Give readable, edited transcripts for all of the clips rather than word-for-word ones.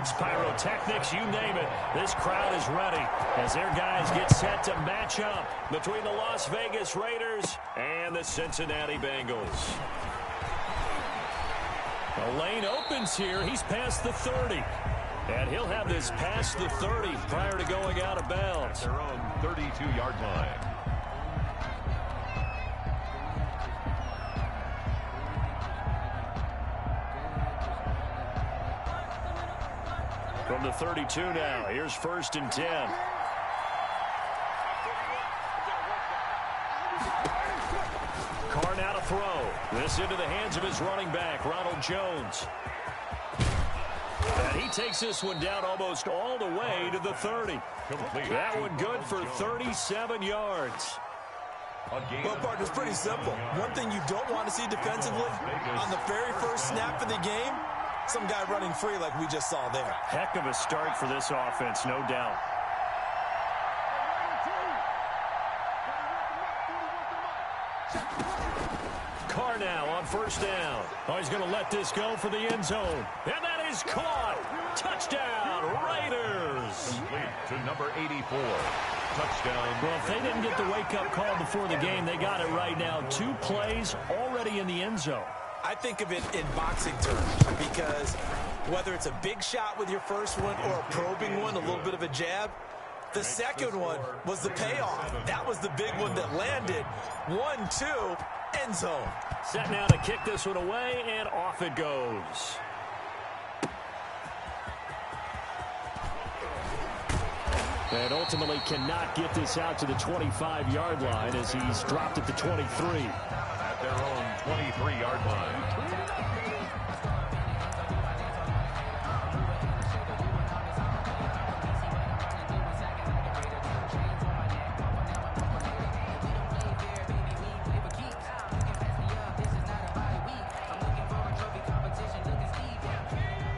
fireworks, pyrotechnics, you name it. This crowd is ready as their guys get set to match up between the Las Vegas Raiders and the Cincinnati Bengals. The lane opens here. He's past the 30. And he'll have this past the 30 prior to going out of bounds. Their own 32-yard line. From the 32 now, here's 1st and 10. Carr now to throw. This into the hands of his running back, Ronald Jones. And he takes this one down almost all the way to the 30. That one good for 37 yards. Well, partner, it's pretty simple. One thing you don't want to see defensively, on the very first snap of the game, some guy running free like we just saw there. Heck of a start for this offense, no doubt. Carr now on 1st down. Oh, he's going to let this go for the end zone. And that is caught. Touchdown, Raiders. Complete to number 84. Touchdown. Well, if they didn't get the wake-up call before the game, they got it right now. 2 plays already in the end zone. I think of it in boxing terms because whether it's a big shot with your first one or a probing one, a little bit of a jab, the second one was the payoff. That was the big one that landed. 1-2, end zone. Set now to kick this one away, and off it goes. And ultimately cannot get this out to the 25-yard line as he's dropped at the 23. At their own 23-yard line.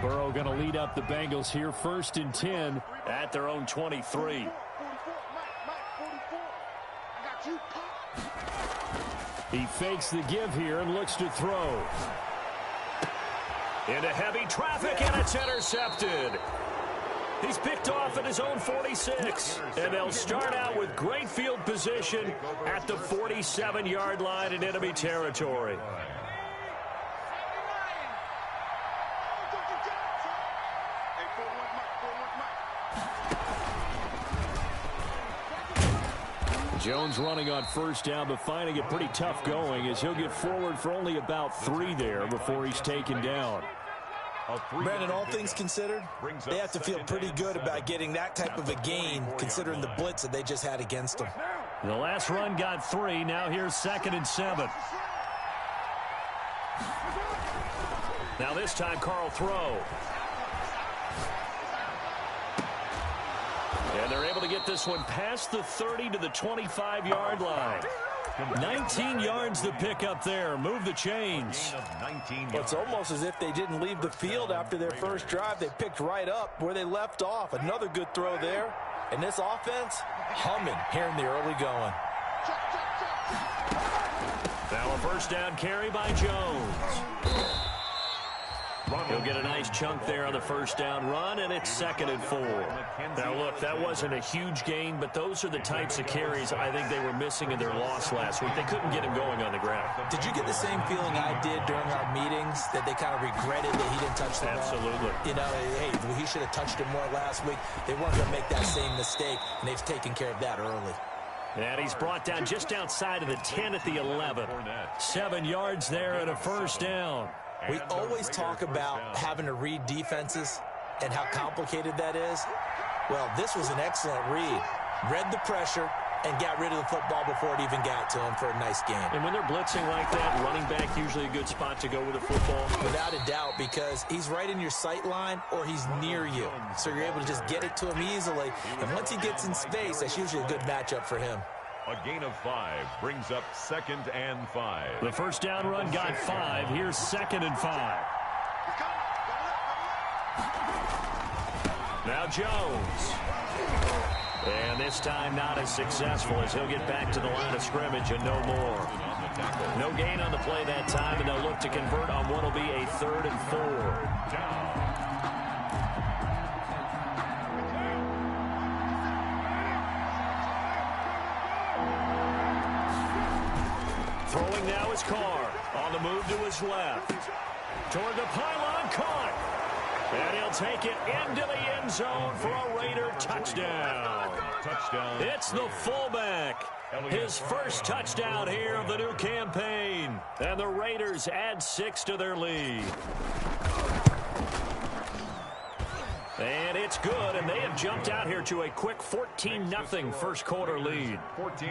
Burrow going to lead up the Bengals here, 1st and 10 at their own 23. He fakes the give here and looks to throw. Into heavy traffic, and it's intercepted. He's picked off at his own 46. And they'll start out with great field position at the 47-yard line in enemy territory. Jones running on 1st down, but finding it pretty tough going as he'll get forward for only about 3 there before he's taken down. Brandon, all things considered, they have to feel pretty good about getting that type of a gain considering the blitz that they just had against them. The last run got 3. Now here's 2nd and 7. Now this time Carl throw. And they're able to get this one past the 30 to the 25-yard line. 19 yards to pick up there. Move the chains. It's almost as if they didn't leave the field after their first drive. They picked right up where they left off. Another good throw there. And this offense, humming here in the early going. Now a 1st down carry by Jones. He'll get a nice chunk there on the 1st down run, and it's 2nd and 4. Now, look, that wasn't a huge gain, but those are the types of carries I think they were missing in their loss last week. They couldn't get him going on the ground. Did you get the same feeling I did during our meetings, that they kind of regretted that he didn't touch the ball? Absolutely. You know, hey, he should have touched it more last week. They weren't going to make that same mistake, and they've taken care of that early. And he's brought down just outside of the 10 at the 11. 7 yards there and a 1st down. We always talk about having to read defenses and how complicated that is. Well, this was an excellent read. Read the pressure and got rid of the football before it even got to him for a nice game. And when they're blitzing like that, running back usually a good spot to go with the football. Without a doubt, because he's right in your sight line or he's near you. So you're able to just get it to him easily. And once he gets in space, that's usually a good matchup for him. A gain of 5 brings up 2nd and 5. The 1st down run got 5. Here's 2nd and 5. Now Jones. And this time not as successful as he'll get back to the line of scrimmage and no more. No gain on the play that time, and they'll look to convert on what will be a 3rd and 4. Throwing now is Carr. On the move to his left. Toward the pylon, caught. And he'll take it into the end zone for a Raider touchdown. It's the fullback. His first touchdown here of the new campaign. And the Raiders add 6 to their lead. And it's good, and they have jumped out here to a quick 14-0 first quarter lead. 14.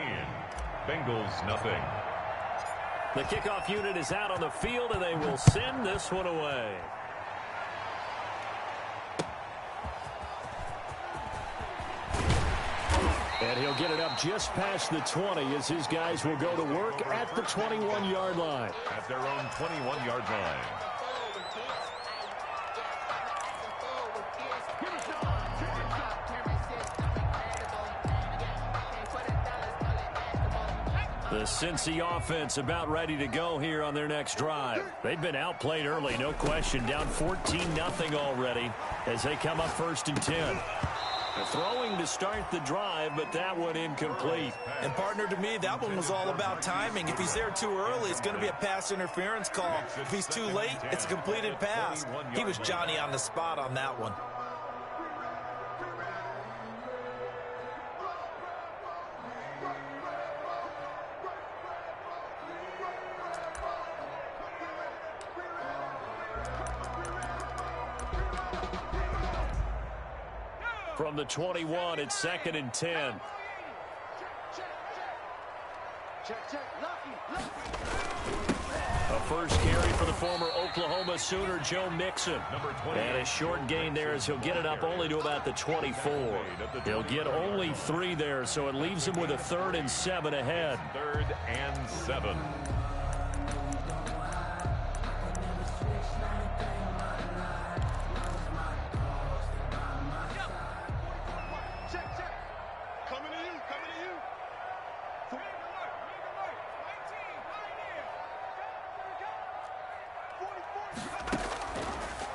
Bengals nothing. The kickoff unit is out on the field, and they will send this one away. And he'll get it up just past the 20 as his guys will go to work at the 21-yard line. At their own 21-yard line. The Cincy offense about ready to go here on their next drive. They've been outplayed early, no question. Down 14-0 already as they come up 1st and 10. Throwing to start the drive, but that one incomplete. And partner, to me, that one was all about timing. If he's there too early, it's going to be a pass interference call. If he's too late, it's a completed pass. He was Johnny on the spot on that one. From the 21, it's 2nd and 10. A first carry for the former Oklahoma Sooner, Joe Mixon. And a short gain there as he'll get it up only to about the 24. He'll get only 3 there, so it leaves him with a 3rd and 7 ahead. 3rd and 7.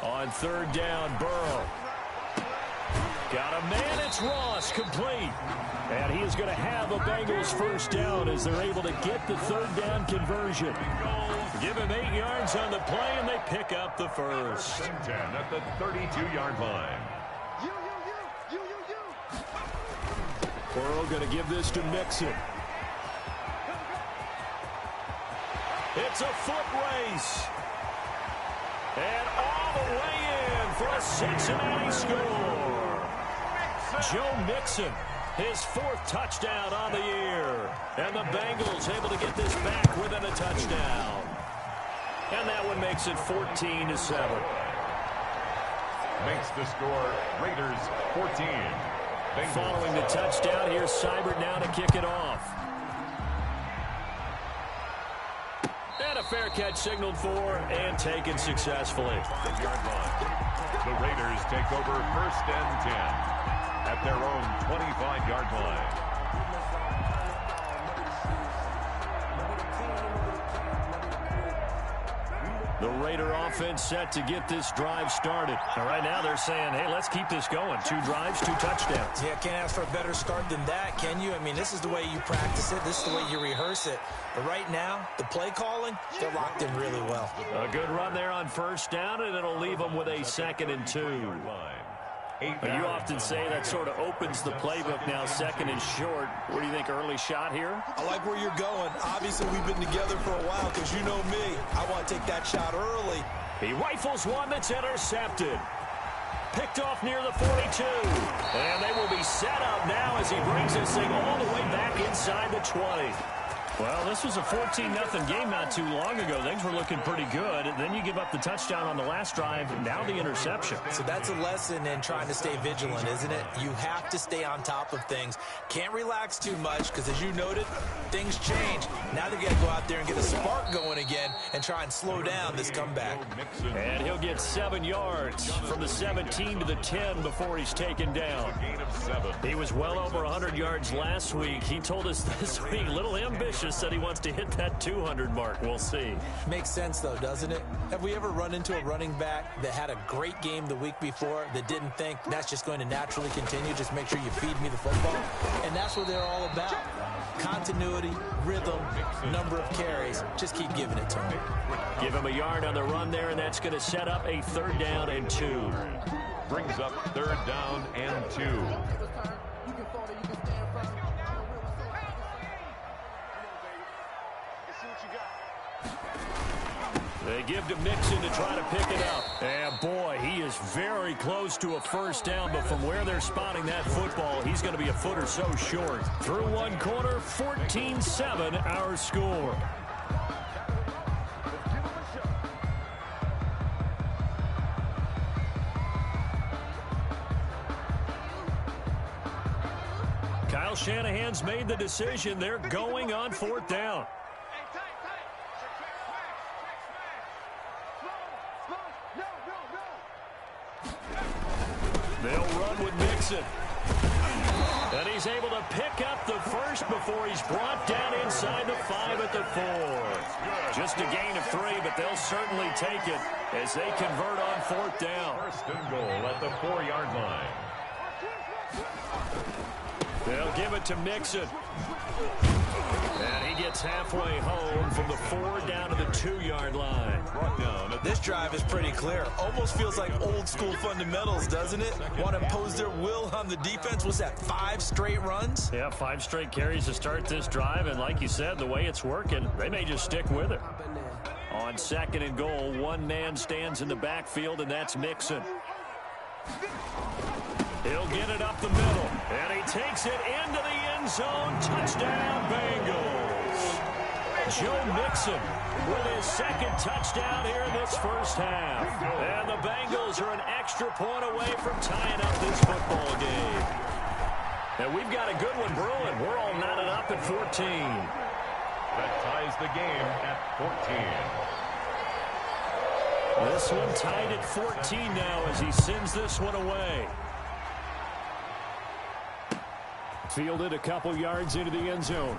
On 3rd down, Burrow. Got a man, it's Ross, complete. And he is going to have a Bengals first down as they're able to get the 3rd down conversion. Give him 8 yards on the play, and they pick up the first. 10 at the 32-yard line. Burrow going to give this to Mixon. It's a foot race. And all the way in for a Cincinnati score. Joe Mixon, his 4th touchdown on the year. And the Bengals able to get this back within a touchdown. And that one makes it 14-7. Makes the score Raiders 14. Bengals. Following the touchdown, here's Seibert now to kick it off. And a fair catch signaled for and taken successfully. The Raiders take over 1st and 10 at their own 25-yard line. The Raider offense set to get this drive started. And right now they're saying, hey, let's keep this going. 2 drives, 2 touchdowns. Yeah, can't ask for a better start than that, can you? I mean, this is the way you practice it. This is the way you rehearse it. But right now, the play calling, they're locked in really well. A good run there on 1st down, and it'll leave them with a 2nd and 2. You often say that sort of opens the playbook now, 2nd and short. What do you think, early shot here? I like where you're going. Obviously, we've been together for a while because you know me. I want to take that shot early. He rifles one that's intercepted. Picked off near the 42. And they will be set up now as he brings this thing all the way back inside the 20. Well, this was a 14-0 game not too long ago. Things were looking pretty good. Then you give up the touchdown on the last drive. Now the interception. So that's a lesson in trying to stay vigilant, isn't it? You have to stay on top of things. Can't relax too much because, as you noted, things change. Now they've got to go out there and get a spark going again and try and slow down this comeback. And he'll get 7 yards from the 17 to the 10 before he's taken down. He was well over 100 yards last week. He told us this week, little ambitious just said he wants to hit that 200 mark. We'll see. Makes sense, though, doesn't it? Have we ever run into a running back that had a great game the week before that didn't think that's just going to naturally continue? Just make sure you feed me the football. And that's what they're all about. Continuity, rhythm, number of carries. Just keep giving it to him. Give him a yard on the run there, and that's going to set up a 3rd down and 2. Brings up 3rd down and 2. They give to Mixon to try to pick it up. And boy, he is very close to a 1st down, but from where they're spotting that football, he's going to be a foot or so short. Through one quarter, 14-7 our score. Kyle Shanahan's made the decision. They're going on 4th down. They'll run with Mixon. And he's able to pick up the 1st before he's brought down inside the 5 at the 4. Just a gain of 3, but they'll certainly take it as they convert on 4th down. 1st and goal at the 4-yard line. They'll give it to Mixon. And he gets halfway home from the 4 down to the 2-yard line. Brought down. This drive is pretty clear. Almost feels like old school fundamentals, doesn't it? Want to impose their will on the defense. Was that 5 straight runs? Yeah, 5 straight carries to start this drive. And like you said, the way it's working, they may just stick with it. On 2nd and goal, one man stands in the backfield, and that's Mixon. He'll get it up the middle, and he takes it into the end zone. Touchdown, Bengals. Joe Mixon with his 2nd touchdown here in this 1st half. And the Bengals are an extra point away from tying up this football game. And we've got a good one brewing. We're all knotted up at 14. That ties the game at 14. This one tied at 14 now as he sends this one away. Fielded a couple yards into the end zone.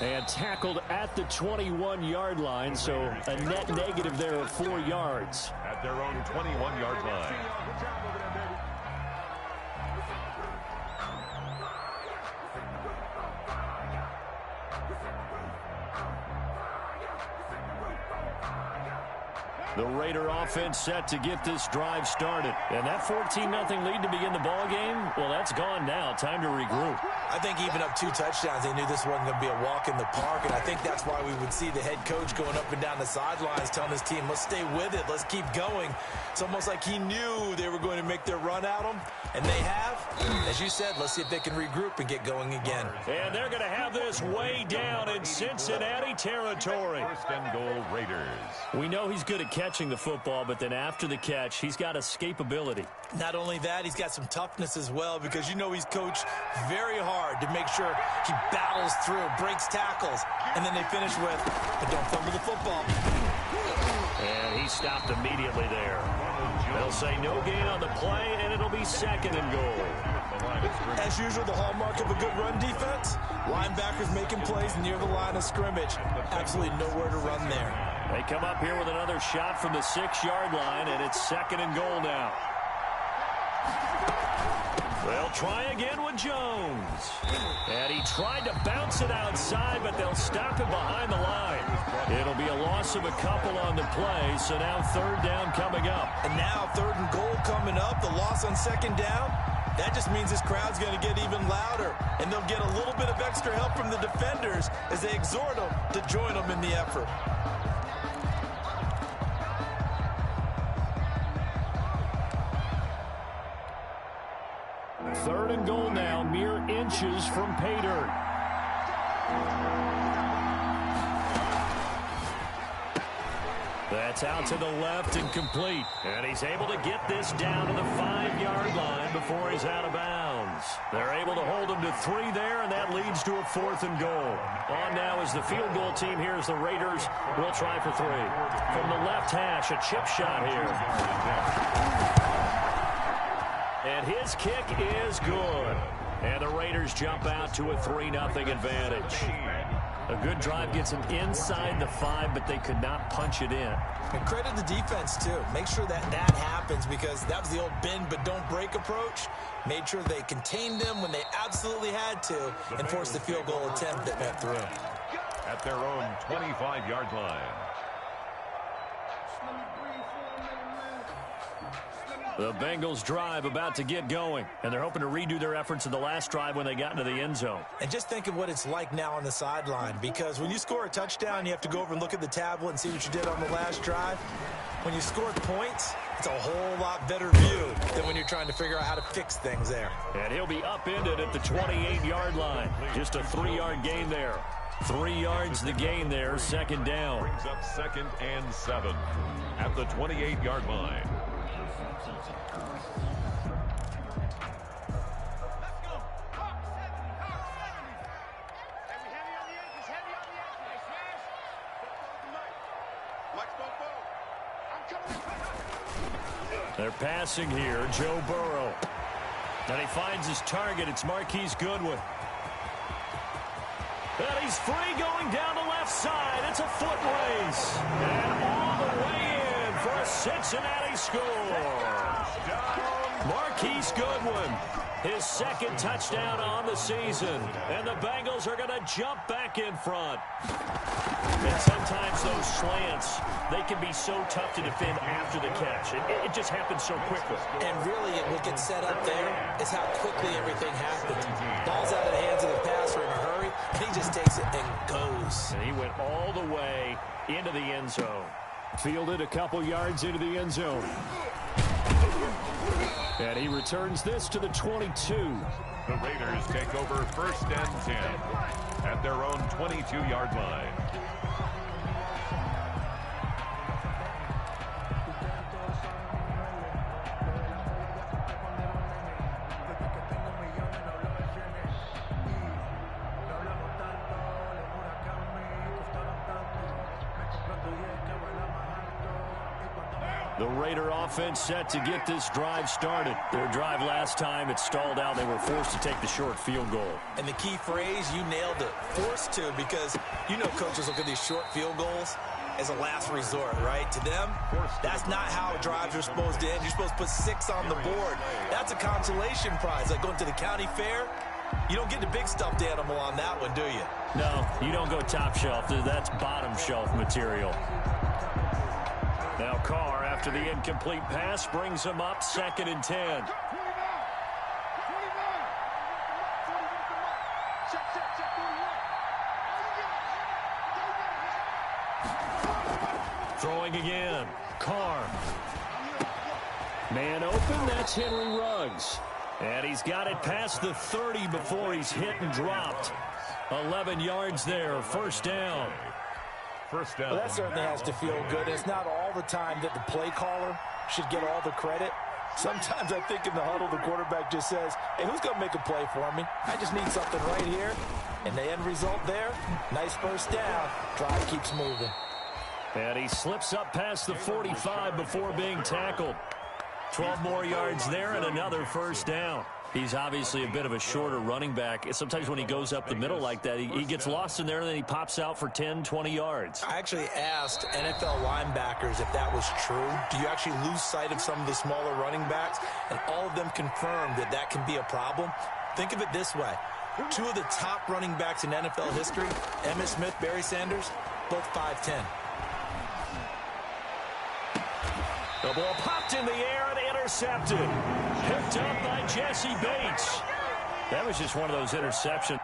And tackled at the 21-yard line, so a net negative there of 4 yards. At their own 21-yard line. The Raider offense set to get this drive started. And that 14-0 lead to begin the ball game, well, that's gone now. Time to regroup. I think even up 2 touchdowns, they knew this wasn't going to be a walk in the park, and I think that's why we would see the head coach going up and down the sidelines telling his team, let's stay with it, let's keep going. It's almost like he knew they were going to make their run at him, and they have. As you said, let's see if they can regroup and get going again. And they're going to have this way down in Cincinnati territory. 1st and goal, Raiders. We know he's good at catching the football, but then after the catch, he's got escapability. Not only that, he's got some toughness as well, because you know he's coached very hard to make sure he battles through, breaks tackles, and then they finish with, but don't fumble the football. And he stopped immediately there. They'll say no gain on the play, and it'll be 2nd and goal. As usual, the hallmark of a good run defense, linebackers making plays near the line of scrimmage. Absolutely nowhere to run there. They come up here with another shot from the 6-yard line, and it's 2nd and goal now. They'll try again with Jones. And he tried to bounce it outside, but they'll stop him behind the line. It'll be a loss of a couple on the play, so now 3rd down coming up. And now 3rd and goal coming up, the loss on 2nd down. That just means this crowd's going to get even louder, and they'll get a little bit of extra help from the defenders as they exhort them to join them in the effort. Third and goal now, mere inches from pay dirt. That's out to the left and complete. And he's able to get this down to the 5-yard line before he's out of bounds. They're able to hold him to 3 there, and that leads to a 4th and goal. On now is the field goal team here as the Raiders will try for 3. From the left hash, a chip shot here. And his kick is good. And the Raiders jump out to a 3-0 advantage. A good drive gets them inside the 5, but they could not punch it in. And credit the defense, too. Make sure that happens, because that was the old bend but don't break approach. Made sure they contained them when they absolutely had to and forced the field goal attempt that went through. At their own 25-yard line. The Bengals drive about to get going, and they're hoping to redo their efforts in the last drive when they got into the end zone. And just think of what it's like now on the sideline, because when you score a touchdown, you have to go over and look at the tablet and see what you did on the last drive. When you scored points, it's a whole lot better view than when you're trying to figure out how to fix things there. And he'll be upended at the 28-yard line. Just a 3-yard gain there. 3 yards the gain there, second down. Brings up 2nd and 7 at the 28-yard line. They're passing here, Joe Burrow. And he finds his target. It's Marquise Goodwin. And he's free going down the left side. It's a foot race. And all the way in for a Cincinnati score. Marquise Goodwin, his 2nd touchdown on the season. And the Bengals are going to jump back in front. And sometimes those slants, they can be so tough to defend after the catch. It just happens so quickly. And really, what gets set up there is how quickly everything happens. Ball's out of the hands of the passer in a hurry, and he just takes it and goes. And he went all the way into the end zone. Fielded a couple yards into the end zone. And he returns this to the 22. The Raiders take over 1st and 10 at their own 22-yard line. The Raider offense set to get this drive started. Their drive last time, it stalled out. They were forced to take the short field goal. And the key phrase, you nailed it, forced to, because you know coaches look at these short field goals as a last resort, right? To them, that's not how drives are supposed to end. You're supposed to put 6 on the board. That's a consolation prize, like going to the county fair. You don't get the big stuffed animal on that one, do you? No, you don't go top shelf. That's bottom shelf material. Now Carr, after the incomplete pass, brings him up 2nd and 10. Throwing again. Carr. Man open, that's Henry Ruggs. And he's got it past the 30 before he's hit and dropped. 11 yards there, 1st down. First down. Well, that certainly has to feel good. It's not all the time that the play caller should get all the credit. Sometimes I think in the huddle, the quarterback just says, hey, who's going to make a play for me? I just need something right here. And the end result there, nice 1st down. Drive keeps moving. And he slips up past the 45 before being tackled. 12 more yards there and another 1st down. He's obviously a bit of a shorter running back. Sometimes when he goes up the middle like that, he gets lost in there, and then he pops out for 10, 20 yards. I actually asked NFL linebackers if that was true. Do you actually lose sight of some of the smaller running backs? And all of them confirmed that that can be a problem. Think of it this way. 2 of the top running backs in NFL history, Emmitt Smith, Barry Sanders, both 5'10". The ball popped in the air and intercepted. Picked up by Jesse Bates. That was just one of those interceptions.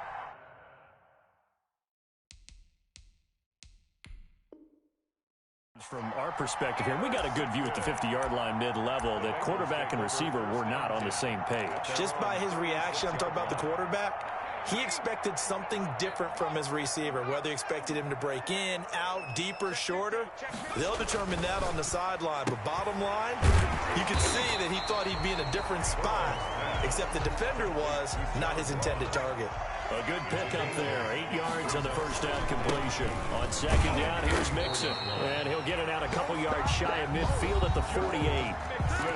From our perspective here, we got a good view at the 50-yard line mid-level that quarterback and receiver were not on the same page. Just by his reaction, I'm talking about the quarterback, he expected something different from his receiver, whether he expected him to break in, out, deeper, shorter. They'll determine that on the sideline. But bottom line, you can see that he thought he'd be in a different spot, except the defender was not his intended target. A good pickup there. 8 yards on the 1st down completion. On 2nd down, here's Mixon. And he'll get it out a couple yards shy of midfield at the 48.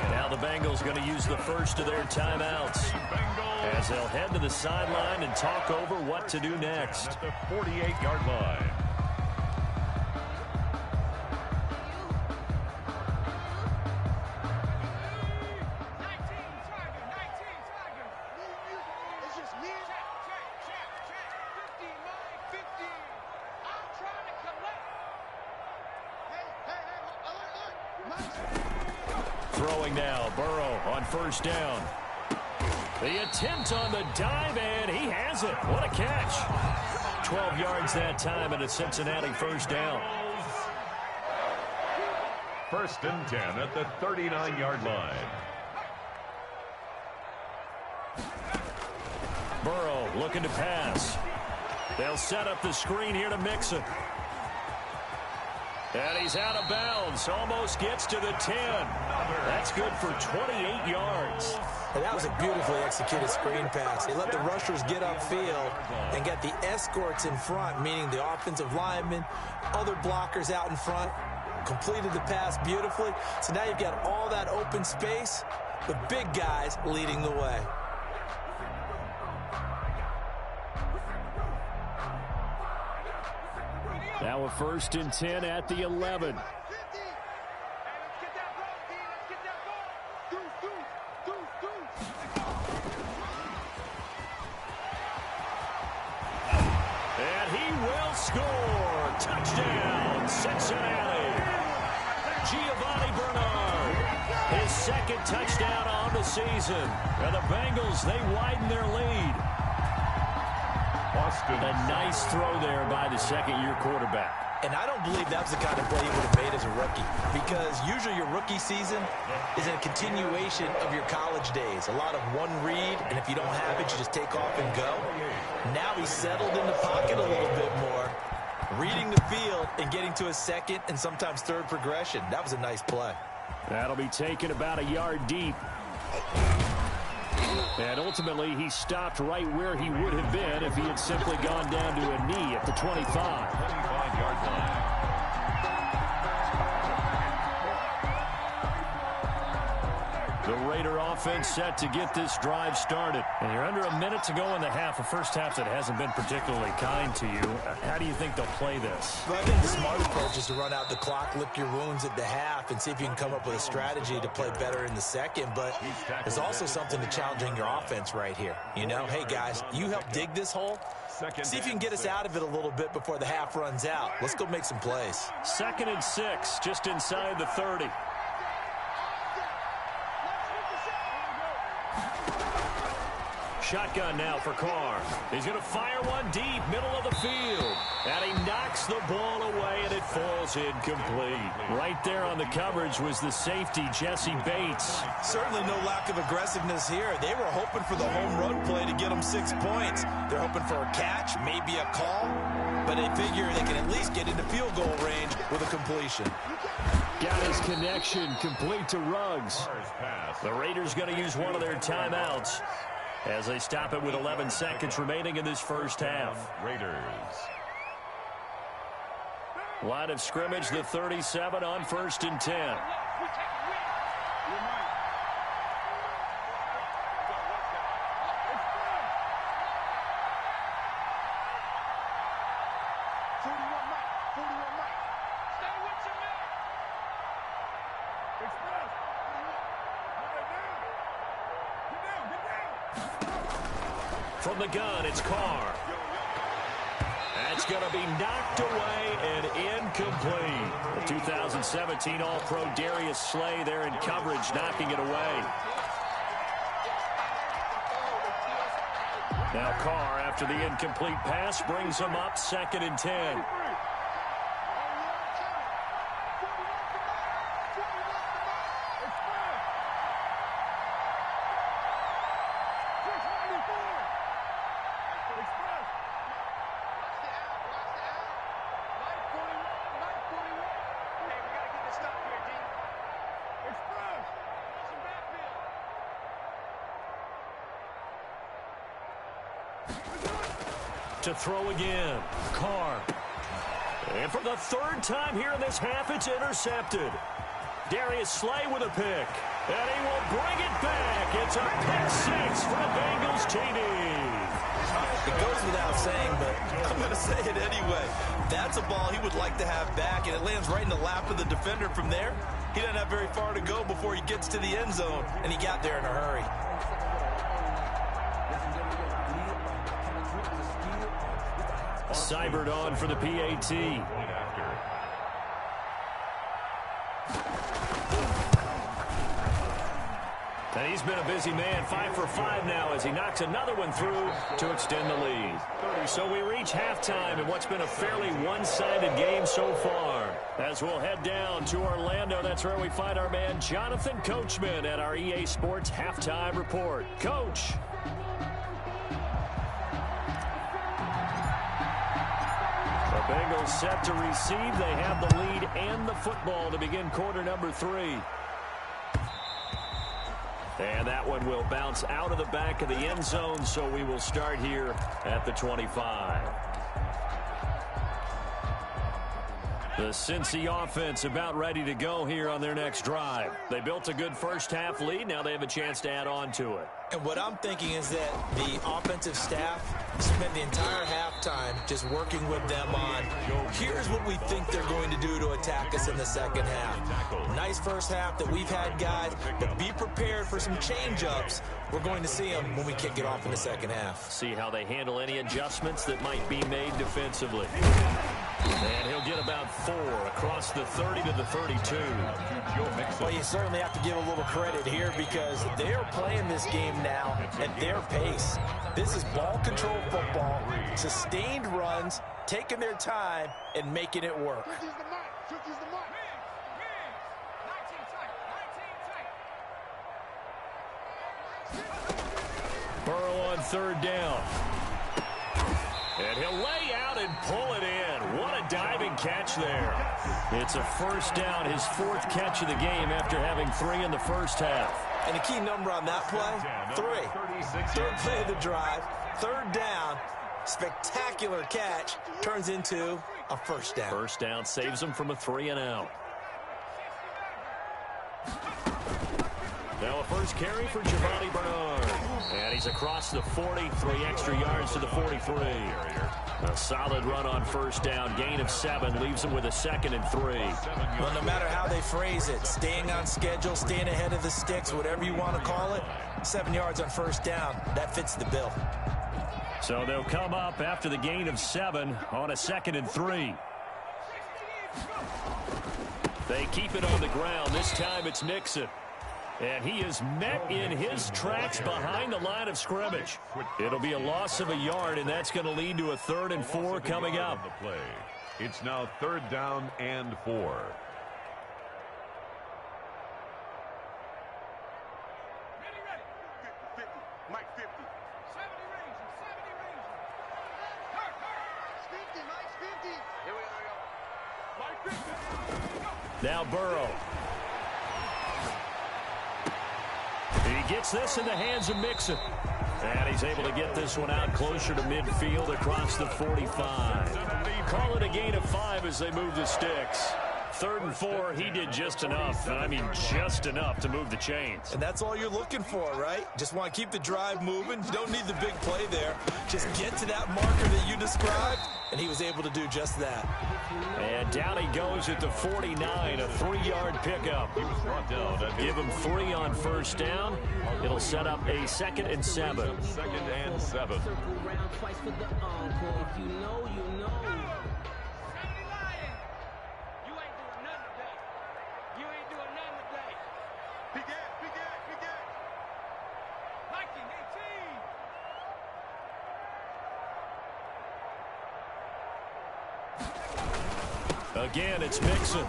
Now the Bengals going to use the first of their timeouts as they'll head to the sideline and talk over what to do next. At the 48-yard line. Throwing now, Burrow on first down. The attempt on the dive, and he has it. What a catch. 12 yards that time, and a Cincinnati first down. First and 10 at the 39-yard line. Burrow looking to pass. They'll set up the screen here to Mixon. And he's out of bounds. Almost gets to the 10. That's good for 28 yards. And that was a beautifully executed screen pass. He let the rushers get upfield and get the escorts in front, meaning the offensive linemen, other blockers out in front, completed the pass beautifully. So now you've got all that open space with big guys leading the way. Now a first and 10 at the 11. And he will score. Touchdown, Cincinnati. Giovanni Bernard, his second touchdown on the season. And the Bengals, they widen their lead. A nice throw there by the second-year quarterback. And I don't believe that was the kind of play he would have made as a rookie, because usually your rookie season is a continuation of your college days. A lot of one read, and if you don't have it, you just take off and go. Now he's settled in the pocket a little bit more, reading the field and getting to a second and sometimes third progression. That was a nice play. That'll be taken about a yard deep. And ultimately, he stopped right where he would have been if he had simply gone down to a knee at the 25. 25-yard line. The Raider offense set to get this drive started. And you're under a minute to go in the half, a first half that hasn't been particularly kind to you. How do you think they'll play this? Well, I think the smart approach is to run out the clock, lick your wounds at the half, and see if you can come up with a strategy to play better in the second. But there's also something to challenging your offense right here. You know, hey, guys, you help dig this hole. See if you can get us out of it a little bit before the half runs out. Let's go make some plays. 2nd and 6, just inside the 30. Shotgun now for Carr. He's going to fire one deep, middle of the field. And he knocks the ball away, and it falls incomplete. Right there on the coverage was the safety, Jesse Bates. Certainly no lack of aggressiveness here. They were hoping for the home run play to get them 6 points. They're hoping for a catch, maybe a call, but they figure they can at least get into field goal range with a completion. Got his connection complete to Ruggs. The Raiders going to use one of their timeouts as they stop it with 11 seconds remaining in this first half. Raiders. Line of scrimmage, the 37 on 1st and 10. From the gun, it's Carr. That's going to be knocked away and incomplete. The 2017 All-Pro Darius Slay there in coverage, knocking it away. Now Carr, after the incomplete pass, brings him up 2nd and 10. To throw again, Carr. And for the 3rd time here in this half, it's intercepted. Darius Slay with a pick. And he will It's a pick six for the Bengals TD. It goes without saying, but I'm going to say it anyway. That's a ball he would like to have back, and it lands right in the lap of the defender from there. He doesn't have very far to go before he gets to the end zone, and he got there in a hurry. Seibert on for the PAT. And he's been a busy man, 5 for 5 now as he knocks another one through to extend the lead. So we reach halftime in what's been a fairly one-sided game so far. As we'll head down to Orlando, that's where we find our man Jonathan Coachman at our EA Sports Halftime Report. Coach. The Bengals set to receive. They have the lead and the football to begin quarter number 3. And that one will bounce out of the back of the end zone, so we will start here at the 25. The Cincy offense about ready to go here on their next drive. They built a good first-half lead. Now they have a chance to add on to it. And what I'm thinking is that the offensive staff spent the entire halftime just working with them on, here's what we think they're going to do to attack us in the second half. Nice first half that we've had, guys, but be prepared for some change-ups. We're going to see them when we kick it off in the second half. See how they handle any adjustments that might be made defensively. And he'll get about 4 across the 30 to the 32. Well, you certainly have to give a little credit here because they're playing this game now at their pace. This is ball control football, sustained runs, taking their time, and making it work. Burrow on third down. And he'll lay out and pull it in. What a diving catch there. It's a first down, his 4th catch of the game after having 3 in the first half. And the key number on that play, 3. Third play of the drive, third down, spectacular catch, turns into a first down. First down saves him from a 3-and-out. Now a first carry for Giovanni Bernard. And he's across the 40, 3 extra yards to the 43. A solid run on first down, gain of 7, leaves him with a 2nd and 3. Well, no matter how they phrase it, staying on schedule, staying ahead of the sticks, whatever you want to call it, 7 yards on first down, that fits the bill. So they'll come up after the gain of 7 on a 2nd and 3. They keep it on the ground. This time it's Nixon. And he is met in his tracks behind the line of scrimmage. It'll be a loss of a yard, and that's going to lead to a 3rd and 4 coming up. It's now 3rd down and 4. Now Burrow. He gets this in the hands of Mixon. And he's able to get this one out closer to midfield across the 45. Call it a gain of 5 as they move the sticks. 3rd and 4, he did just enough. I mean, just enough to move the chains. And that's all you're looking for, right? Just want to keep the drive moving. You don't need the big play there. Just get to that marker that you described, and he was able to do just that. And down he goes at the 49, a 3-yard pickup. He was brought down. Give him 3 on first down. It'll set up a 2nd and 7. 2nd and 7. Again, it's Mixon.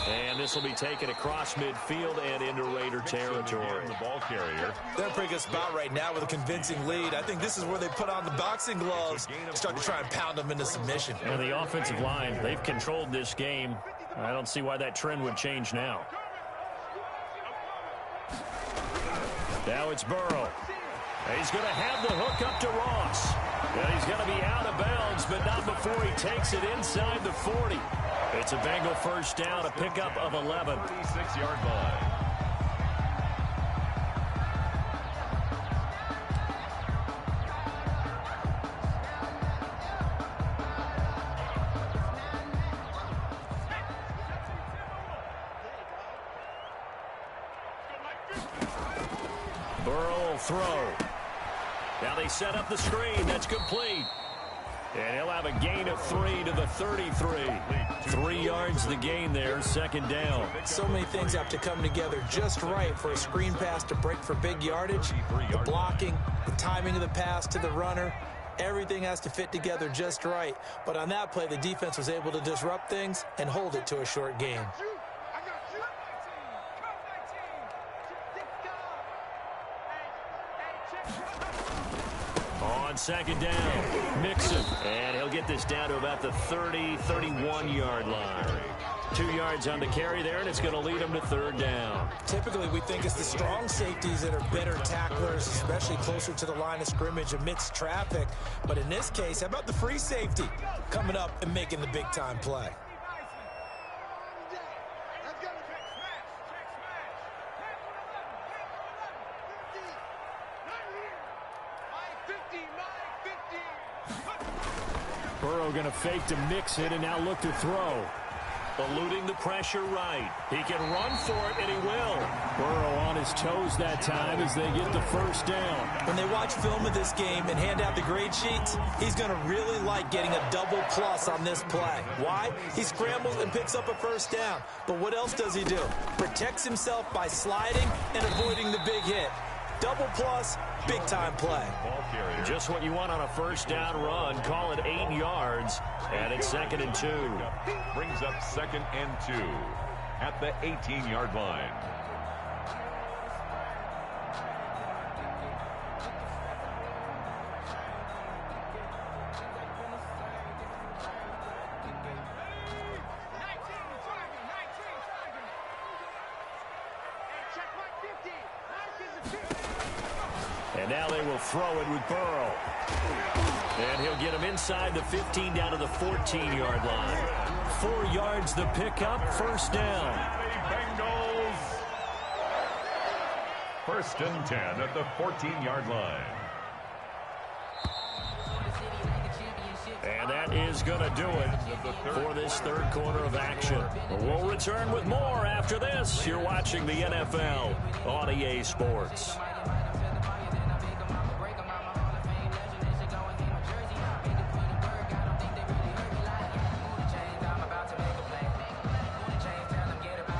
And this will be taken across midfield and into Raider territory. The ball carrier. They're in a pretty good spot right now with a convincing lead. I think this is where they put on the boxing gloves, start to try and pound them into submission. And the offensive line, they've controlled this game. I don't see why that trend would change now. Now it's Burrow. He's going to have the hook up to Ross. And he's going to be out of bounds, but not before he takes it inside the 40. It's a Bengal first down, a pickup of 11. 36-yard line. Burrow will throw. Now they set up the screen. That's complete. And he'll have a gain of 3 to the 33. 3 yards the gain there, second down. So many things have to come together just right for a screen pass to break for big yardage. The blocking, the timing of the pass to the runner, everything has to fit together just right. But on that play, the defense was able to disrupt things and hold it to a short gain. On second down, Mixon. And he'll get this down to about the 30, 31-yard line. 2 yards on the carry there, and it's going to lead him to third down. Typically, we think it's the strong safeties that are better tacklers, especially closer to the line of scrimmage amidst traffic. But in this case, how about the free safety coming up and making the big-time play? Burrow going to fake to mix it and now look to throw. Eluding the pressure right. He can run for it, and he will. Burrow on his toes that time as they get the first down. When they watch film of this game and hand out the grade sheets, he's going to really like getting a double plus on this play. Why? He scrambles and picks up a first down. But what else does he do? Protects himself by sliding and avoiding the big hit. Double plus, big-time play. Just what you want on a first down run. Call it 8 yards, and it's 2nd and 2. Brings up 2nd and 2 at the 18-yard line. And now they will throw it with Burrow. And he'll get him inside the 15 down to the 14-yard line. 4 yards the pickup, first down. Bengals. 1st and 10 at the 14-yard line. And that is going to do it for this third quarter of action. We'll return with more after this. You're watching the NFL on EA Sports.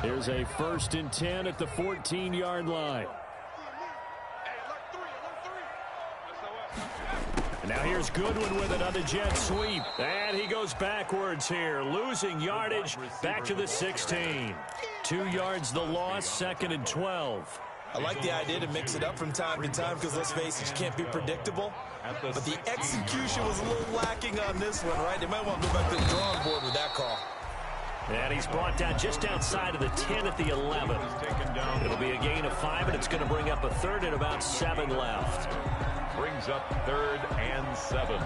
Here's a 1st and 10 at the 14-yard line. And now here's Goodwin with it on the jet sweep. And he goes backwards here, losing yardage back to the 16. 2 yards the loss, 2nd and 12. I like the idea to mix it up from time to time because, let's face it, you can't be predictable. But the execution was a little lacking on this one, right? They might want to go back to the drawing board with that call. And he's brought down just outside of the 10 at the 11. It'll be a gain of 5, and it's going to bring up a third and about 7 left. Brings up 3rd and 7.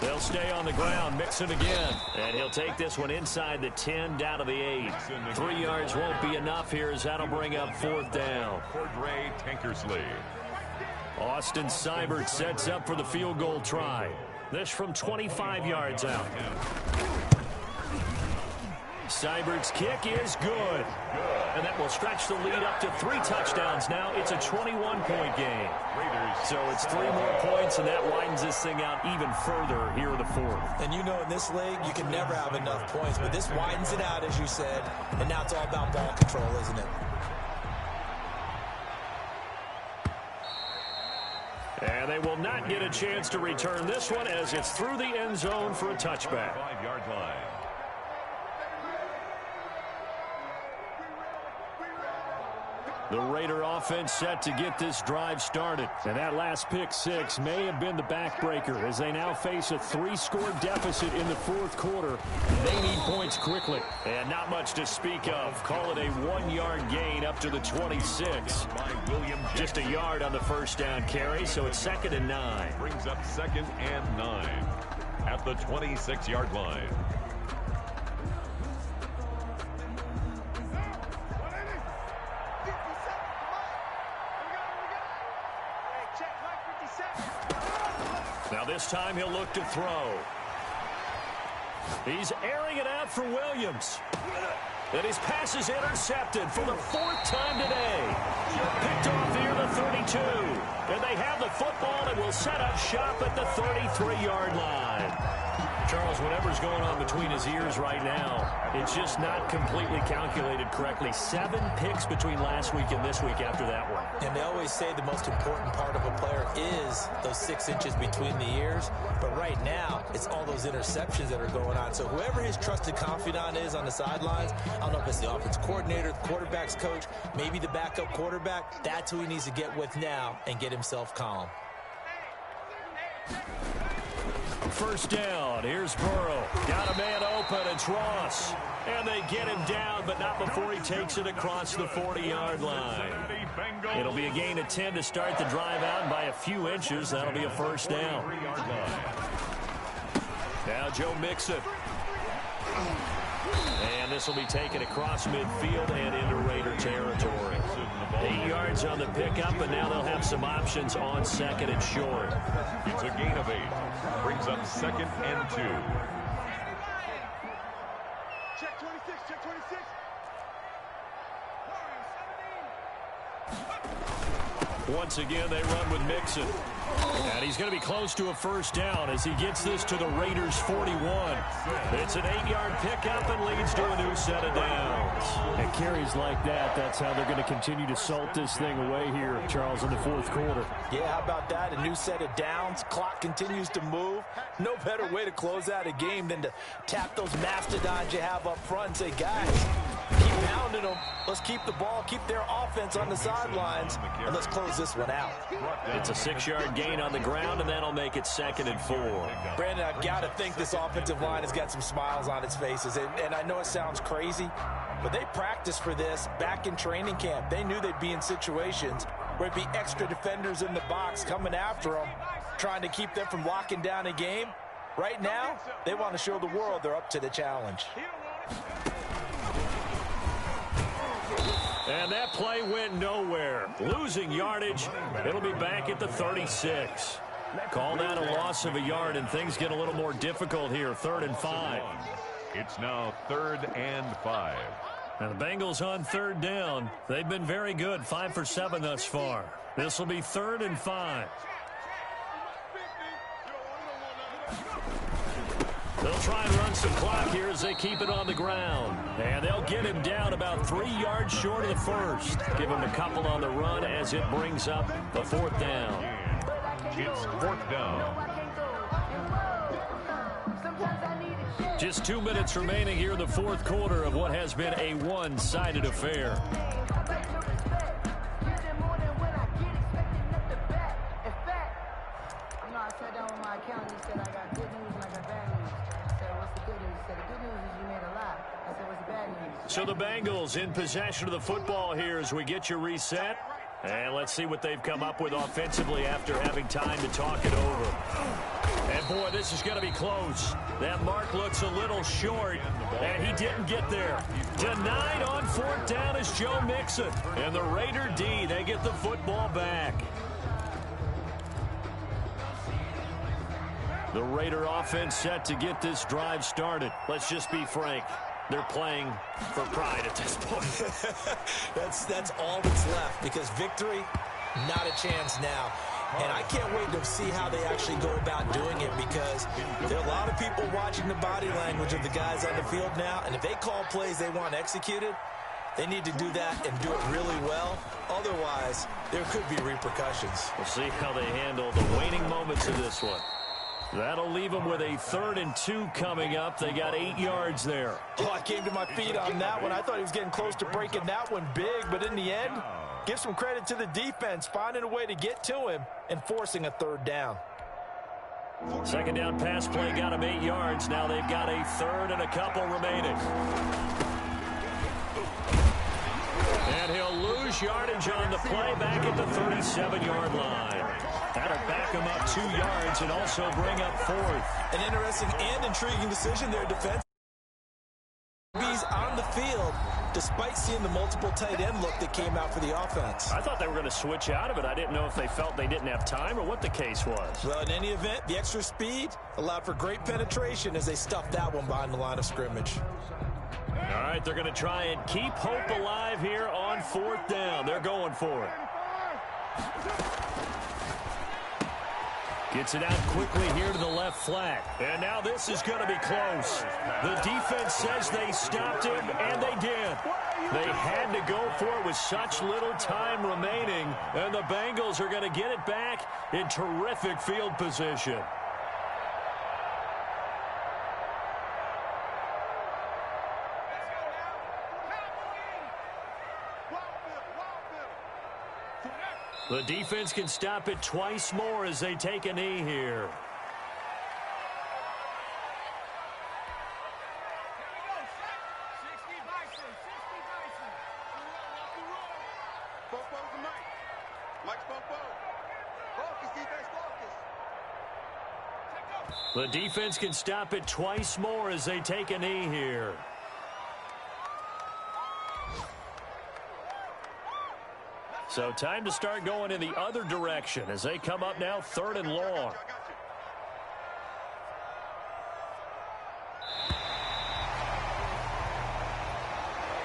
They'll stay on the ground, Mixon again. And he'll take this one inside the 10, down to the 8. 3 yards won't be enough here as that'll bring up 4th down. Cordray Tankersley. Austin Seibert sets up for the field goal try. This from 25 yards out. Seibert's kick is good. And that will stretch the lead up to 3 touchdowns now. It's a 21-point game. So it's 3 more points, and that widens this thing out even further here in the 4th. And you know, in this league, you can never have enough points, but this widens it out, as you said, and now it's all about ball control, isn't it? And they will not get a chance to return this one as it's through the end zone for a touchback. 5-yard line. The Raider offense set to get this drive started. And that last pick 6 may have been the backbreaker as they now face a 3-score deficit in the 4th quarter. They need points quickly. And not much to speak of. Call it a 1-yard gain up to the 26. Just a yard on the first down carry, so it's 2nd and 9. Brings up 2nd and 9 at the 26-yard line. Now this time he'll look to throw. He's airing it out for Williams. And his pass is intercepted for the 4th time today. Picked off here the 32. And they have the football and will set up shop at the 33-yard line. Charles, whatever's going on between his ears right now, it's just not completely calculated correctly. 7 picks between last week and this week after that one. And they always say the most important part of a player is those 6 inches between the ears. But right now, it's all those interceptions that are going on. So whoever his trusted confidant is on the sidelines, I don't know if it's the offense coordinator, the quarterback's coach, maybe the backup quarterback, that's who he needs to get with now and get himself calm. First down. Here's Burrow. Got a man open. It's Ross. And they get him down, but not before he takes it across the 40-yard line. It'll be a gain of 10 to start the drive out, and by a few inches, that'll be a first down. Now Joe Mixon. And this will be taken across midfield and into Raider territory. 8 yards on the pickup, and now they'll have some options on 2nd and short. It's a gain of 8. Brings up 2nd and 2. Check 26, check 26. Once again, they run with Mixon. And he's going to be close to a first down as he gets this to the Raiders' 41. It's an 8-yard pickup and leads to a new set of downs. And carries like that, that's how they're going to continue to salt this thing away here, Charles, in the 4th quarter. Yeah, how about that? A new set of downs. Clock continues to move. No better way to close out a game than to tap those mastodons you have up front and say, guys, keep pounding them. Let's keep the ball, keep their offense on the sidelines, and let's close this one out. It's a 6-yard gain on the ground, and that'll make it 2nd and 4. Brandon, I've got to think this offensive line has got some smiles on its faces, and I know it sounds crazy, but they practiced for this back in training camp. They knew they'd be in situations where it'd be extra defenders in the box coming after them, trying to keep them from locking down a game. Right now, they want to show the world they're up to the challenge. And that play went nowhere. Losing yardage. It'll be back at the 36. Call that a loss of a yard, and things get a little more difficult here. 3rd and 5. It's now 3rd and 5. Now the Bengals on 3rd down. They've been very good. 5 for 7 thus far. This will be 3rd and 5. They'll try and run some clock here as they keep it on the ground. And they'll get him down about 3 yards short of the first. Give him a couple on the run as it brings up the 4th down. It's 4th down. Just 2 minutes remaining here in the 4th quarter of what has been a one-sided affair. So the Bengals in possession of the football here as we get you reset. And let's see what they've come up with offensively after having time to talk it over. And, boy, this is going to be close. That mark looks a little short, and he didn't get there. Denied on 4th down is Joe Mixon. And the Raider D, they get the football back. The Raider offense set to get this drive started. Let's just be frank. They're playing for pride at this point. That's all that's left, because victory, not a chance now. And I can't wait to see how they actually go about doing it, because there are a lot of people watching the body language of the guys on the field now, and if they call plays they want executed, they need to do that and do it really well. Otherwise, there could be repercussions. We'll see how they handle the waning moments of this one. That'll leave them with a 3rd and 2 coming up. They got 8 yards there. Oh, I came to my feet on that one. I thought he was getting close to breaking that one big, but in the end, give some credit to the defense, finding a way to get to him and forcing a 3rd down. 2nd down pass play got him 8 yards. Now they've got a 3rd and a couple remaining. And he'll lose yardage on the play back at the 37-yard line. That'll back him up 2 yards and also bring up 4th. An interesting and intriguing decision there, defense. on the field, despite seeing the multiple tight end look that came out for the offense. I thought they were going to switch out of it. I didn't know if they felt they didn't have time or what the case was. Well, in any event, the extra speed allowed for great penetration as they stuffed that one behind the line of scrimmage. All right, they're going to try and keep hope alive here on 4th down. They're going for it. Gets it out quickly here to the left flat. And now this is going to be close. The defense says they stopped him, and they did. They had to go for it with such little time remaining, and the Bengals are going to get it back in terrific field position. The defense can stop it twice more as they take a knee here. The defense can stop it twice more as they take a knee here. So time to start going in the other direction as they come up now 3rd and long.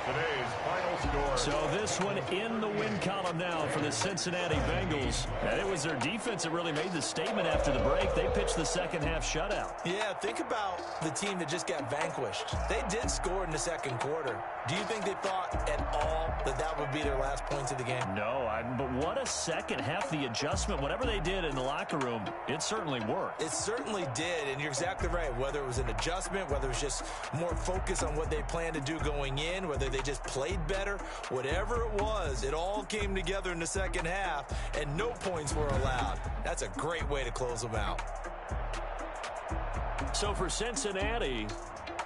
Today's final score. So this one in the win column now for the Cincinnati Bengals. And it was their defense that really made the statement after the break. They pitched the second half shutout. Yeah, think about the team that just got vanquished. They did score in the second quarter. Do you think they thought at all that that would be their last points of the game? No, but what a second half. The adjustment, whatever they did in the locker room, it certainly worked. It certainly did, and you're exactly right. Whether it was an adjustment, whether it was just more focus on what they planned to do going in, whether they just played better, whatever it was, it all came together in the second half, and no points were allowed. That's a great way to close them out. So for Cincinnati,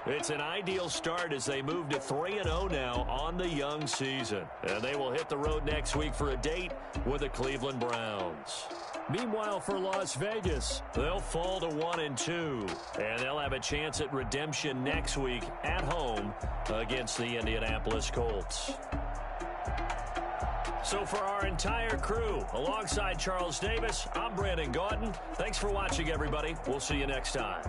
it's an ideal start as they move to 3-0 now on the young season. And they will hit the road next week for a date with the Cleveland Browns. Meanwhile, for Las Vegas, they'll fall to 1-2. And they'll have a chance at redemption next week at home against the Indianapolis Colts. So for our entire crew, alongside Charles Davis, I'm Brandon Gaudin. Thanks for watching, everybody. We'll see you next time.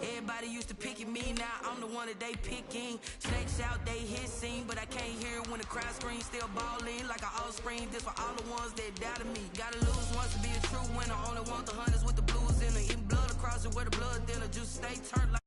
Everybody used to pick at me, now I'm the one that they picking. Snakes out, they hit scene, but I can't hear when the crowd screams. Still balling like an offspring. This for all the ones that doubted me. Gotta lose once to be a true winner. Only want the hunters with the blues in the in blood across it where the blood thinner. Just stay turned like